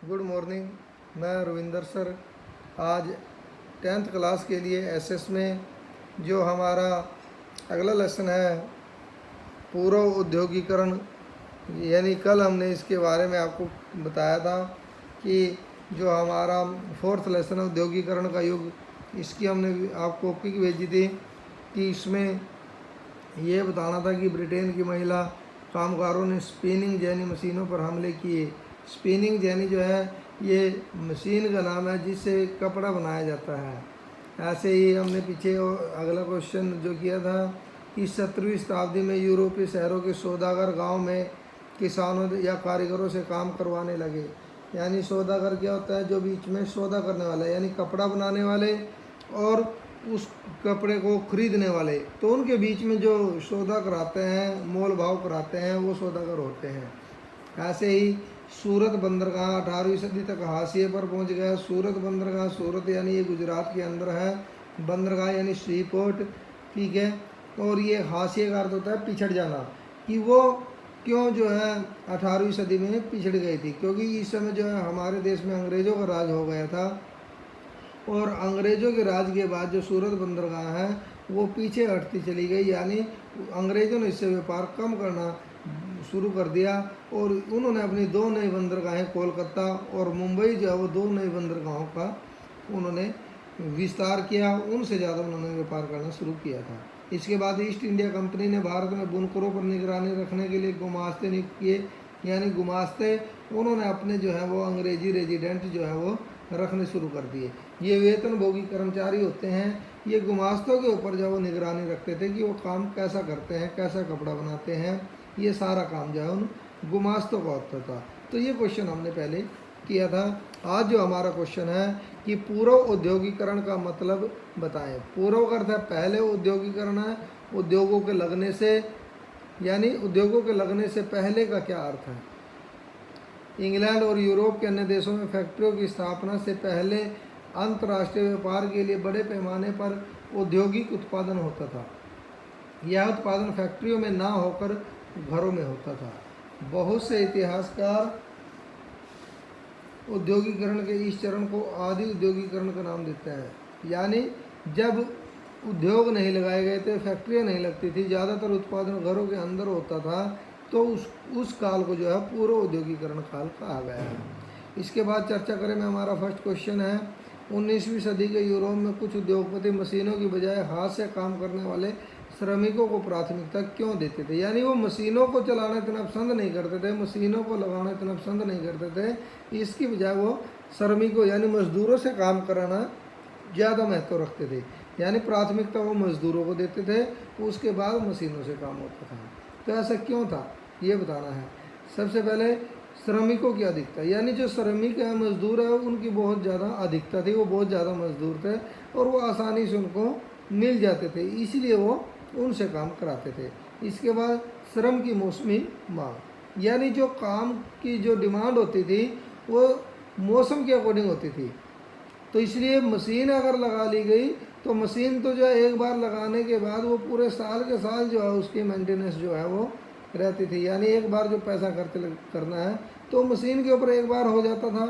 Good morning. मैं Ravinder sir आज 10th class के लिए एसएस में जो हमारा अगला लेसन है पूर्व उद्योगीकरण, यानी कल हमने इसके बारे में आपको बताया था कि जो हमारा फोर्थ लेसन है उद्योगीकरण का युग, इसकी हमने आपको पिक भेजी थी कि इसमें ये बताना था कि ब्रिटेन की महिला कामगारों ने स्पिनिंग जैनी मशीनों पर हमले किए। स्पिनिंग जैनी जो है ये मशीन का नाम है जिससे कपड़ा बनाया जाता है। ऐसे ही हमने पीछे अगला क्वेश्चन जो किया था कि 17वीं शताब्दी में यूरोपीय शहरों के सौदागर गांव में किसानों या कारीगरों से काम करवाने लगे। यानी सौदागर क्या होता है? जो बीच में सौदा करने वाला है, यानी कपड़ा बनाने वाले और उस कपड़े को खरीदने वाले, तो उनके बीच में जो सौदा कराते हैं, मोल भाव कराते हैं, वो सौदागर होते हैं। ऐसे ही सूरत बंदरगाह 18वीं सदी तक हाशिए पर पहुंच गया। सूरत बंदरगाह, सूरत यानी ये गुजरात के अंदर है, बंदरगाह यानी सी पोर्ट, ठीक है। और ये हाशिए का अर्थ होता है पिछड़ जाना, कि वो क्यों जो है 18वीं सदी में पिछड़ गई थी, क्योंकि इस समय जो है हमारे देश में अंग्रेज़ों का राज हो गया था और अंग्रेज़ों के राज के बाद जो सूरत बंदरगाह है वो पीछे हटती चली गई। यानी अंग्रेज़ों ने इससे व्यापार कम करना शुरू कर दिया और उन्होंने अपनी दो नई बंदरगाहें कोलकाता और मुंबई जो है वो दो नई बंदरगाहों का उन्होंने विस्तार किया, उनसे ज़्यादा उन्होंने व्यापार करना शुरू किया था। इसके बाद ईस्ट इंडिया कंपनी ने भारत में बुनकरों पर निगरानी रखने के लिए गुमास्ते नियुक्त किए। यानी गुमास्ते उन्होंने अपने जो है वो अंग्रेजी रेजिडेंट जो है वो रखने शुरू कर दिए। ये वेतनभोगी कर्मचारी होते हैं, ये गुमास्तों के ऊपर जो वो निगरानी रखते थे कि वो काम कैसा करते हैं, कैसा कपड़ा बनाते हैं, ये सारा काम जो है उन गुमास्तों का होता था। तो ये क्वेश्चन हमने पहले किया था। आज जो हमारा क्वेश्चन है कि पूर्व औद्योगिकरण का मतलब बताएं। पूर्व का अर्थ है पहले औद्योगिकरण है, उद्योगों के लगने से, यानी उद्योगों के लगने से पहले का क्या अर्थ है। इंग्लैंड और यूरोप के अन्य देशों में फैक्ट्रियों की स्थापना से पहले अंतर्राष्ट्रीय व्यापार के लिए बड़े पैमाने पर औद्योगिक उत्पादन होता था। यह उत्पादन फैक्ट्रियों में ना होकर घरों में होता था। बहुत से इतिहासकार औद्योगिकरण के इस चरण को आदि उद्योगीकरण का नाम देते हैं। यानी जब उद्योग नहीं लगाए गए थे, फैक्ट्रियाँ नहीं लगती थी, ज़्यादातर उत्पादन घरों के अंदर होता था, तो उस काल को जो है पूर्व औद्योगिकरण काल कहा गया है। इसके बाद चर्चा करें में हमारा फर्स्ट क्वेश्चन है 19वीं सदी के यूरोप में कुछ उद्योगपति मशीनों की बजाय हाथ से काम करने वाले श्रमिकों को प्राथमिकता क्यों देते थे। यानी वो मशीनों को चलाना इतना पसंद नहीं करते थे, मशीनों को लगाना इतना पसंद नहीं करते थे, इसकी बजाय वो श्रमिकों यानी मजदूरों से काम कराना ज़्यादा महत्व रखते थे। यानी प्राथमिकता वो मजदूरों को देते थे, उसके बाद मशीनों से काम होता था। तो ऐसा क्यों था ये बताना है। सबसे पहले श्रमिकों की अधिकता, यानी जो श्रमिक है, मजदूर है, उनकी बहुत ज़्यादा अधिकता थी, वो बहुत ज़्यादा मजदूर थे और वो आसानी से उनको मिल जाते थे, इसलिए वो उनसे काम कराते थे। इसके बाद श्रम की मौसमी मांग, यानी जो काम की जो डिमांड होती थी वो मौसम के अकॉर्डिंग होती थी, तो इसलिए मशीन अगर लगा ली गई तो मशीन तो जो है एक बार लगाने के बाद वो पूरे साल के साल जो है उसकी मेंटेनेंस जो है वो रहती थी। यानी एक बार जो पैसा करना है तो मशीन के ऊपर एक बार हो जाता था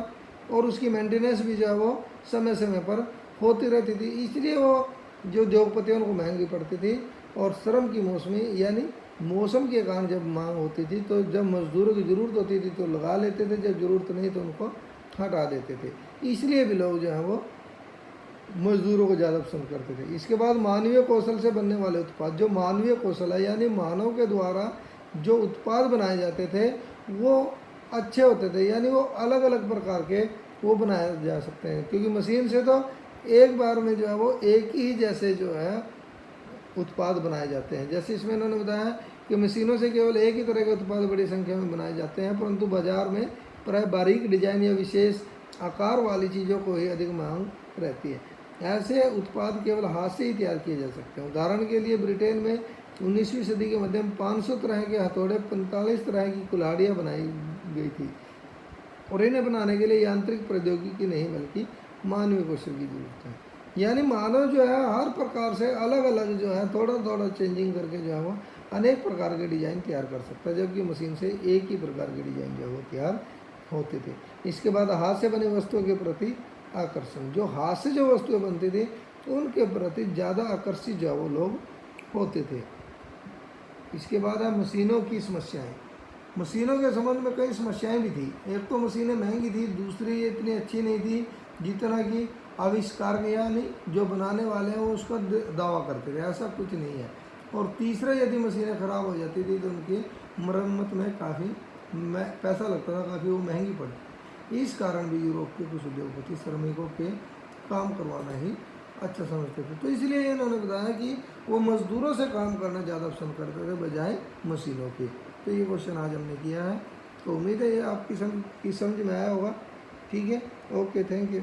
और उसकी मेंटेनेंस भी जो है वो समय समय पर होती रहती थी, इसलिए वो जो उद्योगपतियों को महंगी पड़ती थी। और श्रम की मौसमी, यानी मौसम के कारण जब मांग होती थी तो जब मजदूरों की ज़रूरत होती थी तो लगा लेते थे, जब ज़रूरत नहीं तो उनको हटा देते थे, इसलिए भी लोग जो है वो मजदूरों को ज़्यादा पसंद करते थे। इसके बाद मानवीय कौशल से बनने वाले उत्पाद, जो मानवीय कौशल है यानी मानव के द्वारा जो उत्पाद बनाए जाते थे वो अच्छे होते थे, यानी वो अलग अलग प्रकार के वो बनाए जा सकते हैं, क्योंकि मशीन से तो एक बार में जो है वो एक ही जैसे जो है उत्पाद बनाए जाते हैं। जैसे इसमें इन्होंने बताया कि मशीनों से केवल एक ही तरह के उत्पाद बड़ी संख्या में बनाए जाते हैं, परंतु बाजार में प्राय बारीक डिजाइन या विशेष आकार वाली चीज़ों को ही अधिक मांग रहती है। ऐसे उत्पाद केवल हाथ से ही तैयार किए जा सकते हैं। उदाहरण के लिए ब्रिटेन में 19वीं सदी के मध्य में 500 तरह के हथौड़े, 45 तरह की कुल्हाड़ियाँ बनाई गई थी और इन्हें बनाने के लिए यांत्रिक प्रौद्योगिकी नहीं बल्कि मानवीय कौशल की जरूरत है। यानी मानव जो है हर प्रकार से अलग अलग जो है थोड़ा थोड़ा चेंजिंग करके जो है वो अनेक प्रकार के डिज़ाइन तैयार कर सकता है, जबकि मशीन से एक ही प्रकार की डिज़ाइन जो है वो तैयार होते थे। इसके बाद हाथ से बनी वस्तुओं के प्रति आकर्षण, जो हाथ से जो वस्तुएं बनती थी उनके प्रति ज़्यादा आकर्षित जो वो लोग होते थे। इसके बाद है मशीनों की समस्याएं। मशीनों के संबंध में कई समस्याएं भी थी। एक तो मशीनें महंगी थी, दूसरी ये इतनी अच्छी नहीं थी जितना कि आविष्कार या नहीं जो बनाने वाले हैं वो उसका दावा करते थे, ऐसा कुछ नहीं है। और तीसरा, यदि मशीनें ख़राब हो जाती थी तो उनकी मरम्मत में काफ़ी पैसा लगता था, काफ़ी वो महंगी पड़ती। इस कारण भी यूरोप के कुछ उद्योगपति श्रमिकों के काम करवाना ही अच्छा समझते थे। तो इसलिए इन्होंने बताया कि वो मज़दूरों से काम करना ज़्यादा पसंद करते थे बजाय मशीनों के। तो ये क्वेश्चन आज हमने किया है। तो उम्मीद है ये आपकी समझ में आया होगा। ठीक है, ओके, थैंक यू।